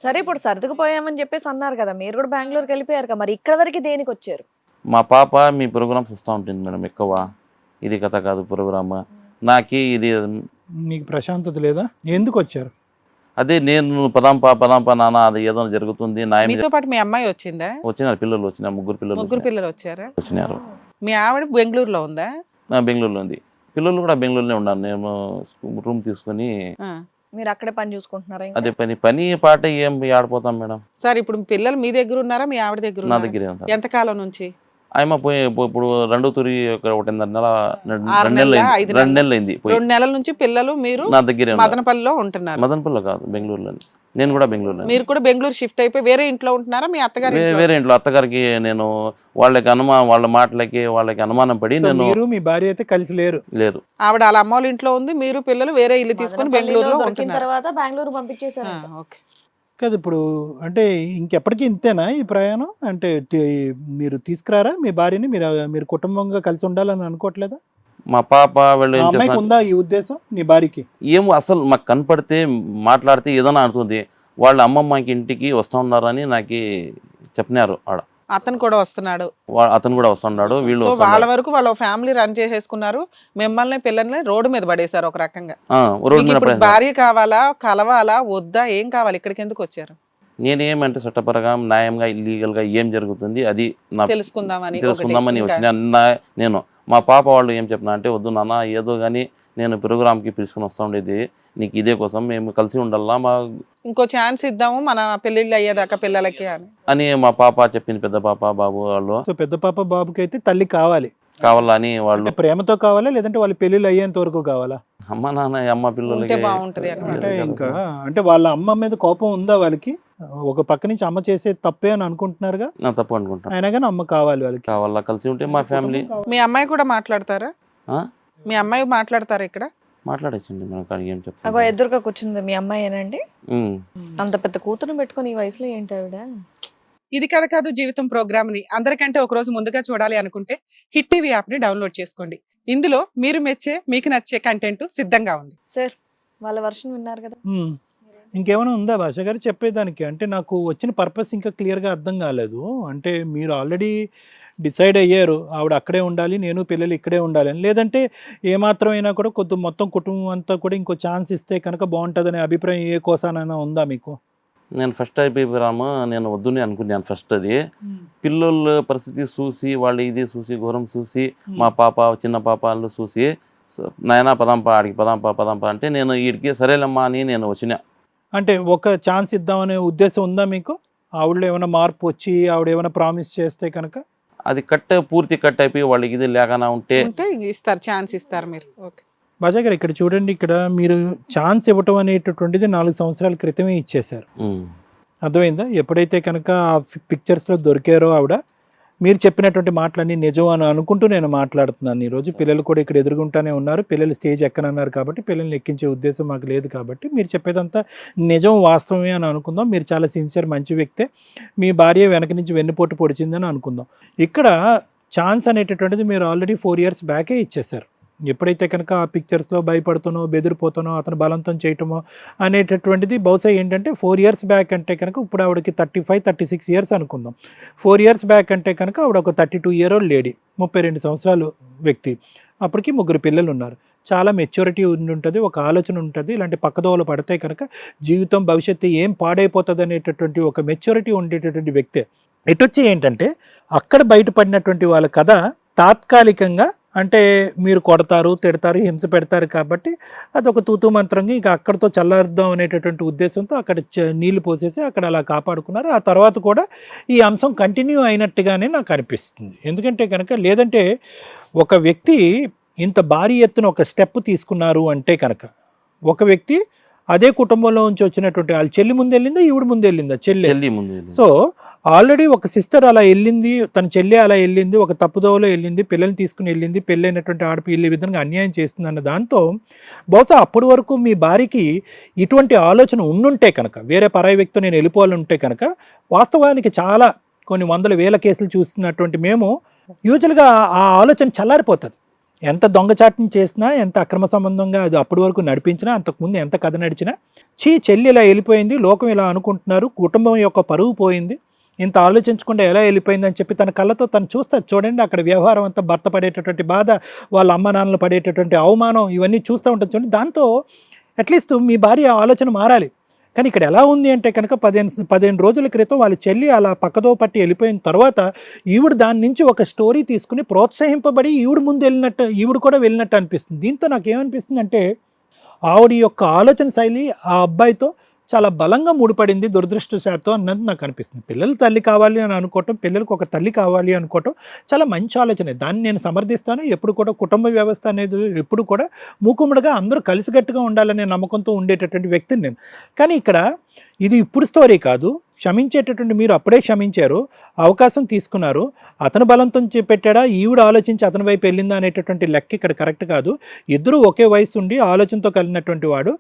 సరే ఇప్పుడు సర్దుకుపోయామని చెప్పేసి అన్నారు కదా, మీరు కూడా బెంగళూరుకి వెళ్ళిపోయారు కదా, మరి ఇక్కడ వరకు దేనికి వచ్చారు? మా పాప మీ ప్రోగ్రామ్స్ వస్తూ ఉంటుంది మేడం ఎక్కువ. ఇది కథ కాదు ప్రోగ్రామ్. నాకి ఇది మీకు ప్రశాంతత లేదా? ఎందుకు వచ్చారు? అదే నేను పదాంపా నాన్న అది ఏదో జరుగుతుంది న్యాయం మీతో పాటు మీ అమ్మాయి వచ్చిందా? వచ్చినారు పిల్లలు, వచ్చినారు ముగ్గురు పిల్లలు వచ్చారా? వచ్చినారు. మీ ఆవిడ బెంగళూరులో ఉందా? బెంగళూరులో ఉంది. పిల్లలు కూడా బెంగళూరులో ఉన్నారు. నేను రూమ్ తీసుకుని ఆ. మీరు అక్కడే పని చూసుకుంటున్నారా ఇంకా? అదే పని పాట ఏం ఆడిపోతాం మేడం. సార్ ఇప్పుడు మీ పిల్లలు మీ దగ్గర ఉన్నారా, మీ ఆవిడ దగ్గర నా ఉన్నారా? దగ్గరే ఉంటారు. ఎంతకాలం నుంచి? ఆయమ్మ పోయి ఇప్పుడు రెండో తూరి ఒకటిన్నర నెల 6 2 నెలలా, నెలలు 5 అయింది. 2 నెలలు అయింది పోయి. 2 నెలల నుంచి పిల్లలు మీరు నా దగ్గరే ఉన్నారు. మదనపల్లిలో ఉంటున్నారు. మదనపల్లిలో కాదు, బెంగళూరులో. నేను కూడా బెంగళూరులో. మీరు కూడా బెంగళూరు షిఫ్ట్ అయిపోయి వేరే ఇంట్లో ఉంటున్నారా? మీ అత్తగారు వేరే ఇంట్లో అత్తగారికి నేను వాళ్ళ మాటలకి వాళ్ళకి అనుమానం పడి సో నేను మీరు మీ భార్య అయితే కలిసి లేరు? లేరు. ఆవిడ వాళ్ళ అమ్మ వాళ్ళ ఇంట్లో ఉంది, మీరు పిల్లలు వేరే ఇల్లు తీసుకుని మదనపల్లిలో బెంగళూరులో దొరికిన ఉంటున్నారు. తర్వాత బెంగళూరు పంపించేశారు. ఓకే. కాదు, ఇప్పుడు అంటే ఇంకెప్పటికీ ఇంతేనా ఈ ప్రయాణం? అంటే మీరు తీసుకురారా మీ భార్యని? మీరు కుటుంబంగా కలిసి ఉండాలని అనుకోవట్లేదా? మా పాప వీళ్ళు ఆ ఏం అమ్మాయికి చేస్తున్నారు? ఉందా ఈ ఉద్దేశం నీ భార్యకి? ఏమో అసలు మాకు కనపడితే మాట్లాడితే ఏదైనా అంటుంది. వాళ్ళ అమ్మమ్మకి ఇంటికి వస్తూ ఉన్నారని నాకు చెప్పినారు. ఆడ అతను కూడా వస్తున్నాడు. అతను కూడా వస్తున్నాడు. వీళ్ళు సో వాళ్ళ వస్తున్నారు. వరకు వాళ్ళ ఫ్యామిలీ రన్ చేసేసుకున్నారు. మిమ్మల్ని పిల్లల్ని రోడ్డు మీద పడేశారు ఒక రకంగా. రోడ్డు మీకు మీద ఇప్పుడు పడేసారు. భార్య కావాలా, కలవాలా, వద్దా, ఏం కావాలి? ఇక్కడికి ఎందుకు వచ్చారు? నేనేమంటే చట్టపరంగా న్యాయంగా ఇల్లీగల్ గా ఏం జరుగుతుంది అది నా తెలుసుకుందామని తెలుసుకుందామని ఒకటి. వచ్చిన నేను మా పాప వాళ్ళు ఏం చెప్పినా అంటే, వద్దు నాన్న ఏదో కానీ నేను ప్రోగ్రామ్కి పిలుచుకుని వస్తూ ఉండేది నీకు ఇదే కోసం, మేము కలిసి ఉండాలా మా ఇంకో ఛాన్స్ ఇద్దాము మన పెళ్లిళ్ళు అయ్యేదాకా పిల్లలకి అని మా పాప చెప్పింది. పెద్ద పాప బాబు వాళ్ళు సో పెద్ద పాప బాబుకి అయితే తల్లి కావాలి. కావాలని వాళ్ళు అంటే ప్రేమతో కావాలా, లేదంటే వాళ్ళ పెళ్ళిళ్ళు అయ్యేంత వరకు కావాలా? అమ్మ నాన్న అమ్మ ఉంటే పిల్లలకి బాగుంటది అన్నమాట. అంటే ఇంకా అంటే వాళ్ళ అమ్మ మీద కోపం ఉందా వాళ్ళకి? ఒక పక్క నుంచి అమ్మ చేసే తప్పే అని అనుకుంటున్నారుగా, నా తప్పు అనుకుంటాను. అయినా కానీ అమ్మ కావాలి వాళ్ళకి. కావాలా కలిసి ఉంటే మా ఫ్యామిలీ. మీ అమ్మాయి కూడా మాట్లాడతారా? మీ అమ్మాయి మాట్లాడతారా ఇక్కడ? మాట్లాడేసింది మనకు ఏం అగో చెప్తాను. ఎదురుగా కూర్చుంది మీ అమ్మాయేనండి? అంత పెద్ద కూతురు పెట్టుకుని ఈ వయసులో ఏంటి ఆవిడ? ఇది కథ కాదు జీవితం ప్రోగ్రామ్ ని అందరికంటే ఒక రోజు ముందుగా చూడాలి అనుకుంటే హిట్ టీవీ యాప్ ని డౌన్లోడ్ చేసుకోండి. ఇందులో మీరు మెచ్చే, మీకు నచ్చే కంటెంట్ సిద్ధంగా ఉంది. సార్ వాళ్ళ వర్షన్ విన్నారు కదా, ఇంకేమైనా ఉందా భాష గారు చెప్పేదానికి? అంటే నాకు వచ్చిన పర్పస్ ఇంకా క్లియర్గా అర్థం కాలేదు. అంటే మీరు ఆల్రెడీ డిసైడ్ అయ్యారు ఆవిడ అక్కడే ఉండాలి, నేను పిల్లలు ఇక్కడే ఉండాలి అని. లేదంటే ఏమాత్రం అయినా కూడా మొత్తం కుటుంబం అంతా కూడా ఇంకో ఛాన్స్ ఇస్తే కనుక బాగుంటుందనే అభిప్రాయం ఏ కోసానైనా ఉందా మీకు? నేను ఫస్ట్ అయిపోయిరాము, నేను వద్దుని అనుకున్నాను ఫస్ట్. అది పిల్లల పరిస్థితి చూసి వాళ్ళు ఇది చూసి ఘోరం చూసి మా పాప చిన్న పాప వాళ్ళు చూసి నాయన పదాంపా ఆడికి పదాంపా అంటే నేను వీడికి సరేలమ్మా అని నేను వచ్చిన. అంటే ఒక ఛాన్స్ ఇద్దామనే ఉద్దేశం ఉందా మీకు? ఆవిడలో ఏమైనా మార్పు వచ్చి ఆవిడ ఏమైనా ప్రామిస్ చేస్తే కనుక అది పూర్తి కట్ అయిపోయి వాళ్ళకి ఇది లేకనా ఉంటే ఇస్తారు, ఛాన్స్ ఇస్తారు మీరు. ఓకే భాష గారు ఇక్కడ చూడండి, ఇక్కడ మీరు ఛాన్స్ ఇవ్వటం అనేటటువంటిది 4 సంవత్సరాల క్రితమే ఇచ్చేశారు. అర్థమైందా? ఎప్పుడైతే కనుక ఆ పిక్చర్స్లో దొరికారో ఆవిడ, మీరు చెప్పినటువంటి మాటలన్నీ నిజం అని అనుకుంటూ నేను మాట్లాడుతున్నాను ఈరోజు. పిల్లలు కూడా ఇక్కడ ఎదురుగుంటానే ఉన్నారు. పిల్లలు స్టేజ్ ఎక్కనన్నారు కాబట్టి పిల్లల్ని ఎక్కించే ఉద్దేశం మాకు లేదు కాబట్టి మీరు చెప్పేదంతా నిజం వాస్తవమే అని అనుకుందాం. మీరు చాలా సిన్సియర్ మంచి వ్యక్తే. మీ భార్య వెనక నుంచి వెన్నుపోటు పొడిచిందని అనుకుందాం. ఇక్కడ ఛాన్స్ అనేటటువంటిది మీరు ఆల్రెడీ 4 years బ్యాకే ఇచ్చేశారు. ఎప్పుడైతే కనుక ఆ పిక్చర్స్లో భయపడుతానో బెదిరిపోతానో అతను బలవంతం చేయటమో అనేటటువంటిది బహుశా ఏంటంటే 4 years బ్యాక్ అంటే కనుక ఇప్పుడు ఆవిడకి 35-36 years అనుకుందాం. 4 years బ్యాక్ అంటే కనుక ఆవిడ ఒక 32-year-old లేడీ, 32 సంవత్సరాలు వ్యక్తి. అప్పటికి 3 పిల్లలు ఉన్నారు. చాలా మెచ్యూరిటీ ఉంటుంది, ఒక ఆలోచన ఉంటుంది. ఇలాంటి పక్కదోవలు పడితే కనుక జీవితం భవిష్యత్తు ఏం పాడైపోతుంది అనేటటువంటి ఒక మెచ్యూరిటీ ఉండేటటువంటి వ్యక్తే. ఇటొచ్చి ఏంటంటే అక్కడ బయటపడినటువంటి వాళ్ళ కథ తాత్కాలికంగా, అంటే మీరు కొడతారు, తిడతారు, హింస పెడతారు కాబట్టి అదొక తూతూ మంత్రంగా ఇక అక్కడితో చల్లారుద్దాం అనేటటువంటి ఉద్దేశంతో అక్కడ నీళ్లు పోసేసి అక్కడ అలా కాపాడుకున్నారు. ఆ తర్వాత కూడా ఈ అంశం కంటిన్యూ అయినట్టుగానే నాకు అనిపిస్తుంది. ఎందుకంటే కనుక లేదంటే ఒక వ్యక్తి ఇంత భారీ ఎత్తున ఒక స్టెప్ తీసుకున్నారు అంటే కనుక, ఒక వ్యక్తి అదే కుటుంబంలో నుంచి వచ్చినటువంటి వాళ్ళ చెల్లి ముందు వెళ్ళిందా, ఈవిడ ముందు వెళ్ళిందా? చెల్లి ముందు. సో ఆల్రెడీ ఒక సిస్టర్ అలా వెళ్ళింది, తన చెల్లి అలా వెళ్ళింది, ఒక తప్పుదోవలో వెళ్ళింది, పిల్లల్ని తీసుకుని వెళ్ళింది, పెళ్ళైనటువంటి ఆడపిల్ల ఈ విధంగా అన్యాయం చేస్తుంది అన్న దాంతో బహుశా అప్పటి వరకు మీ భార్యకి ఇటువంటి ఆలోచన ఉండుంటే కనుక, వేరే పరాయి వ్యక్తితో నేను వెళ్ళిపోవాలంటే కనుక, వాస్తవానికి చాలా కొన్ని 100,000 కేసులు చూస్తున్నటువంటి మేము యూజువల్గా ఆ ఆలోచన చల్లారిపోతుంది. ఎంత దొంగచాటుని చేసినా, ఎంత అక్రమ సంబంధంగా అది అప్పటి వరకు నడిపించినా, అంతకుముందు ఎంత కథ నడిచినా, చెల్లి ఇలా వెళ్ళిపోయింది, లోకం ఇలా అనుకుంటున్నారు, కుటుంబం యొక్క పరువు పోయింది, ఇంత ఆలోచించకుండా ఎలా వెళ్ళిపోయింది అని చెప్పి తన కళ్ళతో తను చూస్తుంది. చూడండి అక్కడ వ్యవహారం అంతా, భర్త పడేటటువంటి బాధ, వాళ్ళ అమ్మ నాన్నలు పడేటటువంటి అవమానం, ఇవన్నీ చూస్తూ ఉంటుంది చూడండి. దాంతో అట్లీస్ట్ మీ భార్య ఆలోచన మారాలి. కానీ ఇక్కడ ఎలా ఉంది అంటే కనుక 15 రోజుల క్రితం వాళ్ళ చెల్లి అలా పక్కదో పట్టి వెళ్ళిపోయిన తర్వాత ఈవిడ దాని నుంచి ఒక స్టోరీ తీసుకుని ప్రోత్సహింపబడి ఈవిడ కూడా వెళ్ళినట్టు అనిపిస్తుంది. దీంతో నాకు ఏమనిపిస్తుంది అంటే ఆవిడ యొక్క ఆలోచన శైలి ఆ అబ్బాయితో చాలా బలంగా ముడిపడింది దురదృష్టవశాత్తు అన్నది నాకు అనిపిస్తుంది. పిల్లలు తల్లి కావాలి అని అనుకోవటం, పిల్లలకు ఒక తల్లి కావాలి అనుకోవటం చాలా మంచి ఆలోచనే. దాన్ని నేను సమర్థిస్తాను. ఎప్పుడు కూడా కుటుంబ వ్యవస్థ అనేది ఎప్పుడు కూడా మూకుమ్మడిగా అందరూ కలిసికట్టుగా ఉండాలనే నమ్మకంతో ఉండేటటువంటి వ్యక్తిని నేను. కానీ ఇక్కడ ఇది ఇప్పుడు స్టోరీ కాదు. క్షమించేటటువంటి మీరు అప్పుడే క్షమించారు, అవకాశం తీసుకున్నారు, అతను బలంతో పెట్టాడా, ఈవిడ ఆలోచించి అతని వైపు వెళ్ళిందా అనేటటువంటి లెక్క ఇక్కడ కరెక్ట్ కాదు. ఇద్దరు ఒకే వయసు ఉండి ఆలోచనతో కలిగినటువంటి వాడు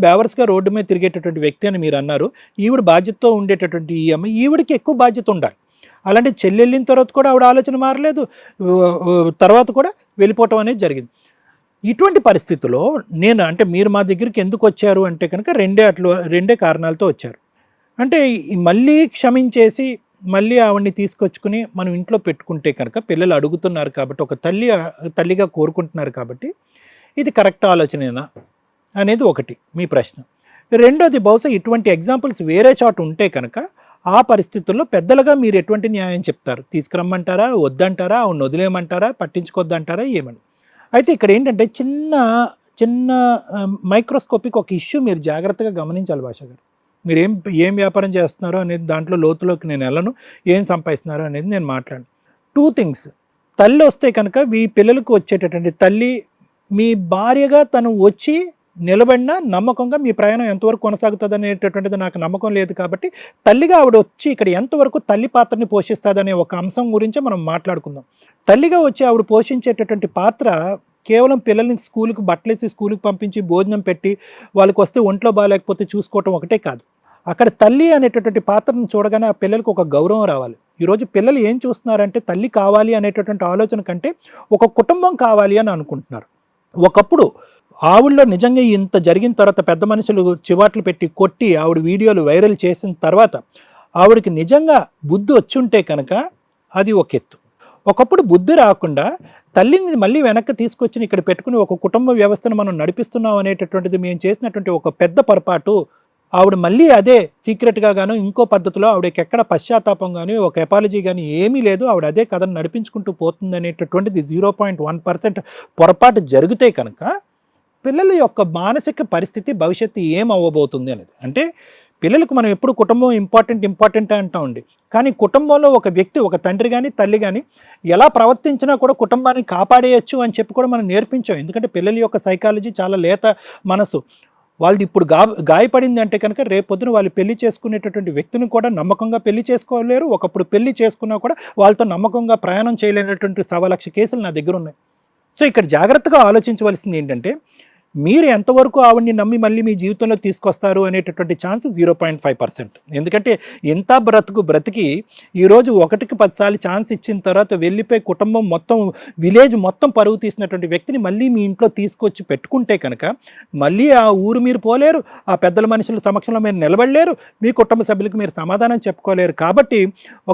బేవర్స్గా రోడ్డు మీద తిరిగేటటువంటి వ్యక్తి అని మీరు అన్నారు. ఈవిడ బాధ్యతతో ఉండేటటువంటి ఈ అమ్మాయి, ఈవిడికి ఎక్కువ బాధ్యత ఉండాలి. అలాంటి చెల్లి వెళ్ళిన తర్వాత కూడా ఆవిడ ఆలోచన మారలేదు, తర్వాత కూడా వెళ్ళిపోవటం అనేది జరిగింది. ఇటువంటి పరిస్థితుల్లో నేను అంటే మీరు మా దగ్గరికి ఎందుకు వచ్చారు అంటే కనుక రెండే కారణాలతో వచ్చారు. అంటే మళ్ళీ క్షమించేసి మళ్ళీ ఆవిడ్ని తీసుకొచ్చుకుని మనం ఇంట్లో పెట్టుకుంటే కనుక పిల్లలు అడుగుతున్నారు కాబట్టి, ఒక తల్లిగా కోరుకుంటున్నారు కాబట్టి ఇది కరెక్ట్ ఆలోచనేనా అనేది ఒకటి మీ ప్రశ్న. రెండోది, బహుశా ఇటువంటి ఎగ్జాంపుల్స్ వేరే చోట ఉంటే కనుక ఆ పరిస్థితుల్లో పెద్దలుగా మీరు ఎటువంటి న్యాయం చెప్తారు? తీసుకురమ్మంటారా, వద్దంటారా, ఆవిడని వదిలేయమంటారా, పట్టించుకోద్దంటారా, ఏమని? అయితే ఇక్కడ ఏంటంటే చిన్న మైక్రోస్కోపిక్ ఒక ఇష్యూ మీరు జాగ్రత్తగా గమనించాలి భాష గారు. మీరు ఏం వ్యాపారం చేస్తున్నారో అనేది దాంట్లో లోతులోకి నేను వెళ్ళను, ఏం సంపాదిస్తున్నారో అనేది నేను మాట్లాడను. 2 things. తల్లి వస్తే కనుక మీ పిల్లలకు వచ్చేటటువంటి తల్లి, మీ భార్యగా తను వచ్చి నిలబడిన నమ్మకంగా మీ ప్రయాణం ఎంతవరకు కొనసాగుతుంది అనేటటువంటిది నాకు నమ్మకం లేదు. కాబట్టి తల్లిగా ఆవిడ వచ్చి ఇక్కడ ఎంతవరకు తల్లి పాత్రని పోషిస్తుందనే ఒక అంశం గురించి మనం మాట్లాడుకుందాం. తల్లిగా వచ్చి ఆవిడ పోషించేటటువంటి పాత్ర కేవలం పిల్లల్ని స్కూల్కి బట్టలేసి స్కూల్కి పంపించి భోజనం పెట్టి వాళ్ళకి వస్తే ఒంట్లో బాగాలేకపోతే చూసుకోవటం ఒకటే కాదు. అక్కడ తల్లి అనేటటువంటి పాత్రను చూడగానే ఆ పిల్లలకు ఒక గౌరవం రావాలి. ఈరోజు పిల్లలు ఏం చూస్తున్నారంటే తల్లి కావాలి అనేటటువంటి ఆలోచన కంటే ఒక కుటుంబం కావాలి అని అనుకుంటున్నారు. ఒకప్పుడు ఆవిడలో నిజంగా ఇంత జరిగిన తర్వాత పెద్ద మనుషులు చివాట్లు పెట్టి కొట్టి ఆవిడ వీడియోలు వైరల్ చేసిన తర్వాత ఆవిడకి నిజంగా బుద్ధి వచ్చి ఉంటే కనుక అది ఒక ఎత్తు. ఒకప్పుడు బుద్ధి రాకుండా తల్లిని మళ్ళీ వెనక్కి తీసుకొచ్చి ఇక్కడ పెట్టుకుని ఒక కుటుంబ వ్యవస్థను మనం నడిపిస్తున్నాం అనేటటువంటిది మేము చేసినటువంటి ఒక పెద్ద పొరపాటు. ఆవిడ మళ్ళీ అదే సీక్రెట్గా గాను ఇంకో పద్ధతిలో ఆవిడకి ఎక్కడ పశ్చాత్తాపం కానీ ఒక ఎపాలజీ కానీ ఏమీ లేదు, ఆవిడ అదే కథను నడిపించుకుంటూ పోతుంది అనేటటువంటిది 0.1% పొరపాటు జరిగితే కనుక పిల్లల యొక్క మానసిక పరిస్థితి భవిష్యత్తు ఏం అవ్వబోతుంది అనేది. అంటే పిల్లలకు మనం ఎప్పుడు కుటుంబం ఇంపార్టెంట్ అంటా ఉండి, కానీ కుటుంబంలో ఒక వ్యక్తి, ఒక తండ్రి కానీ తల్లి కానీ ఎలా ప్రవర్తించినా కూడా కుటుంబాన్ని కాపాడేయచ్చు అని చెప్పి కూడా మనం నేర్పించాం. ఎందుకంటే పిల్లల యొక్క సైకాలజీ చాలా లేత మనసు. వాళ్ళది ఇప్పుడు గాయపడింది అంటే కనుక రేపొద్దున వాళ్ళు పెళ్లి చేసుకునేటటువంటి వ్యక్తిని కూడా నమ్మకంగా పెళ్లి చేసుకోలేరు. ఒకప్పుడు పెళ్లి చేసుకున్నా కూడా వాళ్ళతో నమ్మకంగా ప్రయాణం చేయలేనటువంటి 1,00,000 కేసులు నా దగ్గర ఉన్నాయి. సో ఇక్కడ జాగ్రత్తగా ఆలోచించవలసింది ఏంటంటే మీరు ఎంతవరకు ఆవిడ్ని నమ్మి మళ్ళీ మీ జీవితంలో తీసుకొస్తారు అనేటటువంటి ఛాన్స్ 0.5%. ఎందుకంటే ఎంత బ్రతికి ఈరోజు 1కి 10 సార్లు ఛాన్స్ ఇచ్చిన తర్వాత వెళ్ళిపోయి కుటుంబం మొత్తం, విలేజ్ మొత్తం పరువు తీసినటువంటి వ్యక్తిని మళ్ళీ మీ ఇంట్లో తీసుకొచ్చి పెట్టుకుంటే కనుక మళ్ళీ ఆ ఊరు మీరు పోలేరు, ఆ పెద్దల మనుషుల సమక్షంలో మీరు నిలబడలేరు, మీ కుటుంబ సభ్యులకు మీరు సమాధానం చెప్పుకోలేరు. కాబట్టి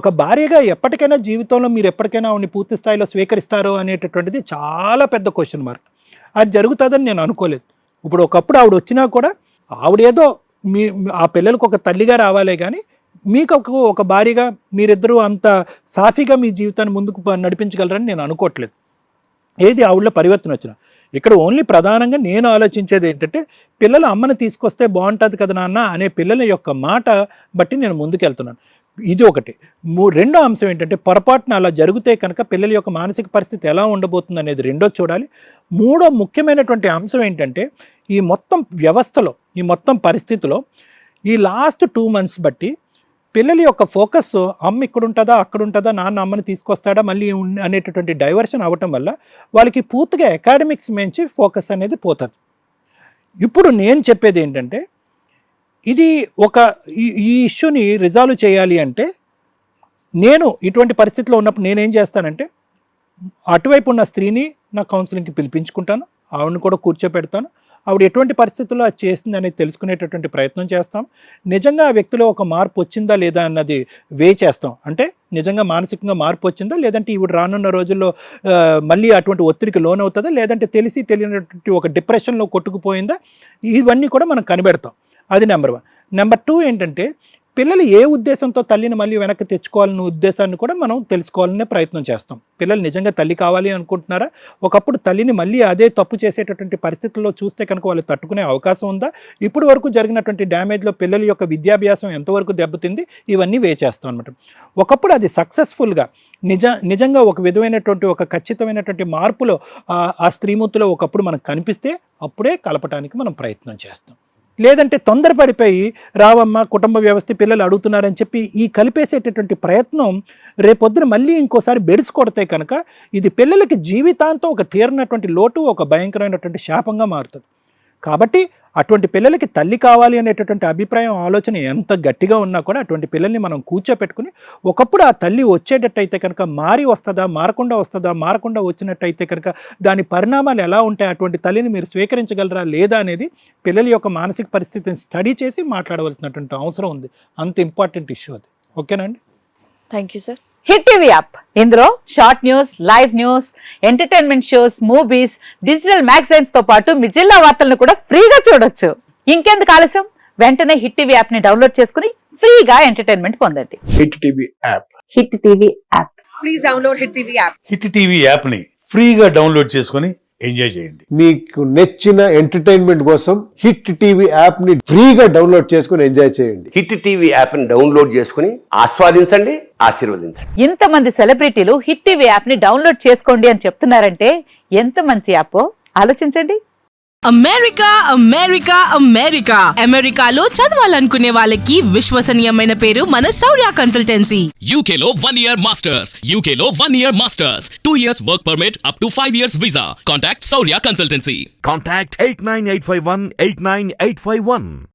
ఒక భార్యగా ఎప్పటికైనా జీవితంలో మీరు ఎప్పటికైనా ఆవిడని పూర్తి స్థాయిలో స్వీకరిస్తారో అనేటటువంటిది చాలా పెద్ద క్వశ్చన్ మార్క్. అది జరుగుతుందని నేను అనుకోలేదు. ఇప్పుడు ఒకప్పుడు ఆవిడ వచ్చినా కూడా ఆవిడేదో ఆ పిల్లలకు ఒక తల్లిగా రావాలే కానీ మీకు ఒక భార్యగా మీరిద్దరూ అంత సాఫీగా మీ జీవితాన్ని ముందుకు నడిపించగలరని నేను అనుకోవట్లేదు. ఏది ఆవిడలో పరివర్తన వచ్చినా ఇక్కడ ఓన్లీ ప్రధానంగా నేను ఆలోచించేది ఏంటంటే పిల్లలు అమ్మని తీసుకొస్తే బాగుంటుంది కదా నాన్న అనే పిల్లల యొక్క మాట బట్టి నేను ముందుకెళ్తున్నాను. ఇది ఒకటి. రెండో అంశం ఏంటంటే పొరపాటున అలా జరిగితే కనుక పిల్లల యొక్క మానసిక పరిస్థితి ఎలా ఉండబోతుంది అనేది రెండో చూడాలి. మూడో ముఖ్యమైనటువంటి అంశం ఏంటంటే ఈ మొత్తం వ్యవస్థలో, ఈ మొత్తం పరిస్థితిలో ఈ లాస్ట్ 2 months బట్టి పిల్లల యొక్క ఫోకస్ అమ్మ ఇక్కడ ఉంటుందా, అక్కడ ఉంటుందా, నాన్న అమ్మని తీసుకొస్తాడా మళ్ళీ అనేటటువంటి డైవర్షన్ అవ్వటం వల్ల వాళ్ళకి పూర్తిగా అకాడమిక్స్ మించి ఫోకస్ అనేది పోతుంది. ఇప్పుడు నేను చెప్పేది ఏంటంటే ఇది ఈ ఇష్యూని రిజాల్వ్ చేయాలి అంటే నేను ఇటువంటి పరిస్థితిలో ఉన్నప్పుడు నేనేం చేస్తానంటే అటువైపు ఉన్న స్త్రీని నా కౌన్సిలింగ్కి పిలిపించుకుంటాను, ఆవిడని కూడా కూర్చోపెడతాను, ఆవిడ ఎటువంటి పరిస్థితుల్లో అది చేసింది అనేది తెలుసుకునేటటువంటి ప్రయత్నం చేస్తాం. నిజంగా ఆ వ్యక్తిలో ఒక మార్పు వచ్చిందా లేదా అన్నది చేస్తాం. అంటే నిజంగా మానసికంగా మార్పు వచ్చిందా, లేదంటే ఈవిడ రానున్న రోజుల్లో మళ్ళీ అటువంటి ఒత్తిడికి లోనవుతుందా, లేదంటే తెలియనటువంటి ఒక డిప్రెషన్లో కొట్టుకుపోయిందా, ఇవన్నీ కూడా మనం కనిపెడతాం. అది నెంబర్ 1. నెంబర్ 2 ఏంటంటే పిల్లలు ఏ ఉద్దేశంతో తల్లిని మళ్ళీ వెనక్కి తెచ్చుకోవాలనే ఉద్దేశాన్ని కూడా మనం తెలుసుకోవాలనే ప్రయత్నం చేస్తాం. పిల్లలు నిజంగా తల్లి కావాలి అనుకుంటున్నారా, ఒకప్పుడు తల్లిని మళ్ళీ అదే తప్పు చేసేటటువంటి పరిస్థితుల్లో చూస్తే కనుక వాళ్ళు తట్టుకునే అవకాశం ఉందా, ఇప్పుడు వరకు జరిగినటువంటి డ్యామేజ్లో పిల్లల యొక్క విద్యాభ్యాసం ఎంతవరకు దెబ్బతింది, ఇవన్నీ చేస్తాం అనమాట. ఒకప్పుడు అది సక్సెస్ఫుల్గా నిజంగా ఒక విధమైనటువంటి ఒక ఖచ్చితమైనటువంటి మార్పులో ఆ స్త్రీమూర్తిలో ఒకప్పుడు మనకు కనిపిస్తే అప్పుడే కలపటానికి మనం ప్రయత్నం చేస్తాం. లేదంటే తొందరపడిపోయి రావమ్మ కుటుంబ వ్యవస్థ పిల్లలు అడుగుతున్నారని చెప్పి ఈ కలిపేసేటటువంటి ప్రయత్నం రేపొద్దున మళ్ళీ ఇంకోసారి బెడిసి కొడితే కనుక ఇది పిల్లలకి జీవితాంతం ఒక తీరనటువంటి లోటు, ఒక భయంకరమైనటువంటి శాపంగా మారుతుంది. కాబట్టి అటువంటి పిల్లలకి తల్లి కావాలి అనేటటువంటి అభిప్రాయం, ఆలోచన ఎంత గట్టిగా ఉన్నా కూడా అటువంటి పిల్లల్ని మనం కూర్చోపెట్టుకుని ఒకప్పుడు ఆ తల్లి వచ్చేటట్టయితే కనుక మారి వస్తుందా, మారకుండా వచ్చినట్టయితే కనుక దాని పరిణామాలు ఎలా ఉంటాయి, అటువంటి తల్లిని మీరు స్వీకరించగలరా లేదా అనేది పిల్లల యొక్క మానసిక పరిస్థితిని స్టడీ చేసి మాట్లాడవలసినటువంటి అవసరం ఉంది. అంత ఇంపార్టెంట్ ఇష్యూ అది. ఓకేనండి? Thank you sir. Hit TV app, ఇందులో short news, live news, entertainment shows, movies, digital magazines తో పాటు మీ జిల్లా వార్తలను కూడా ఫ్రీగా చూడొచ్చు. ఇంకెందుకు ఆలస్యం, వెంటనే హిట్ టీవీ యాప్ ని డౌన్లోడ్ చేసుకుని ఫ్రీగా ఎంటర్టైన్మెంట్ పొందండి. Hit TV app. Hit TV app. Please download hit TV app. Hit TV యాప్ని ఫ్రీగా డౌన్లోడ్ చేసుకొని ఎంజాయ్ చేయండి. మీకు నచ్చిన ఎంటర్టైన్మెంట్ కోసం హిట్ టీవీ యాప్ ని ఫ్రీగా డౌన్లోడ్ చేసుకుని ఎంజాయ్ చేయండి. హిట్ టీవీ యాప్ ని డౌన్లోడ్ చేసుకుని ఆస్వాదించండి, ఆశీర్వదించండి. ఇంతమంది సెలబ్రిటీలు హిట్ టీవీ యాప్ ని డౌన్లోడ్ చేసుకోండి అని చెప్తున్నారంటే ఎంత మంచి యాప్ ఆలోచించండి. అమెరికా అమెరికా అమెరికా అమెరికాలో చదవాలనుకునే వాళ్ళకి విశ్వసనీయమైన పేరు మన శౌర్య కన్సల్టెన్సీ. UK లో 1 year masters. UK లో 1 year masters. 2 years work permit up to 5 years visa. Contact Saurya Consultancy. Contact 89851 89851.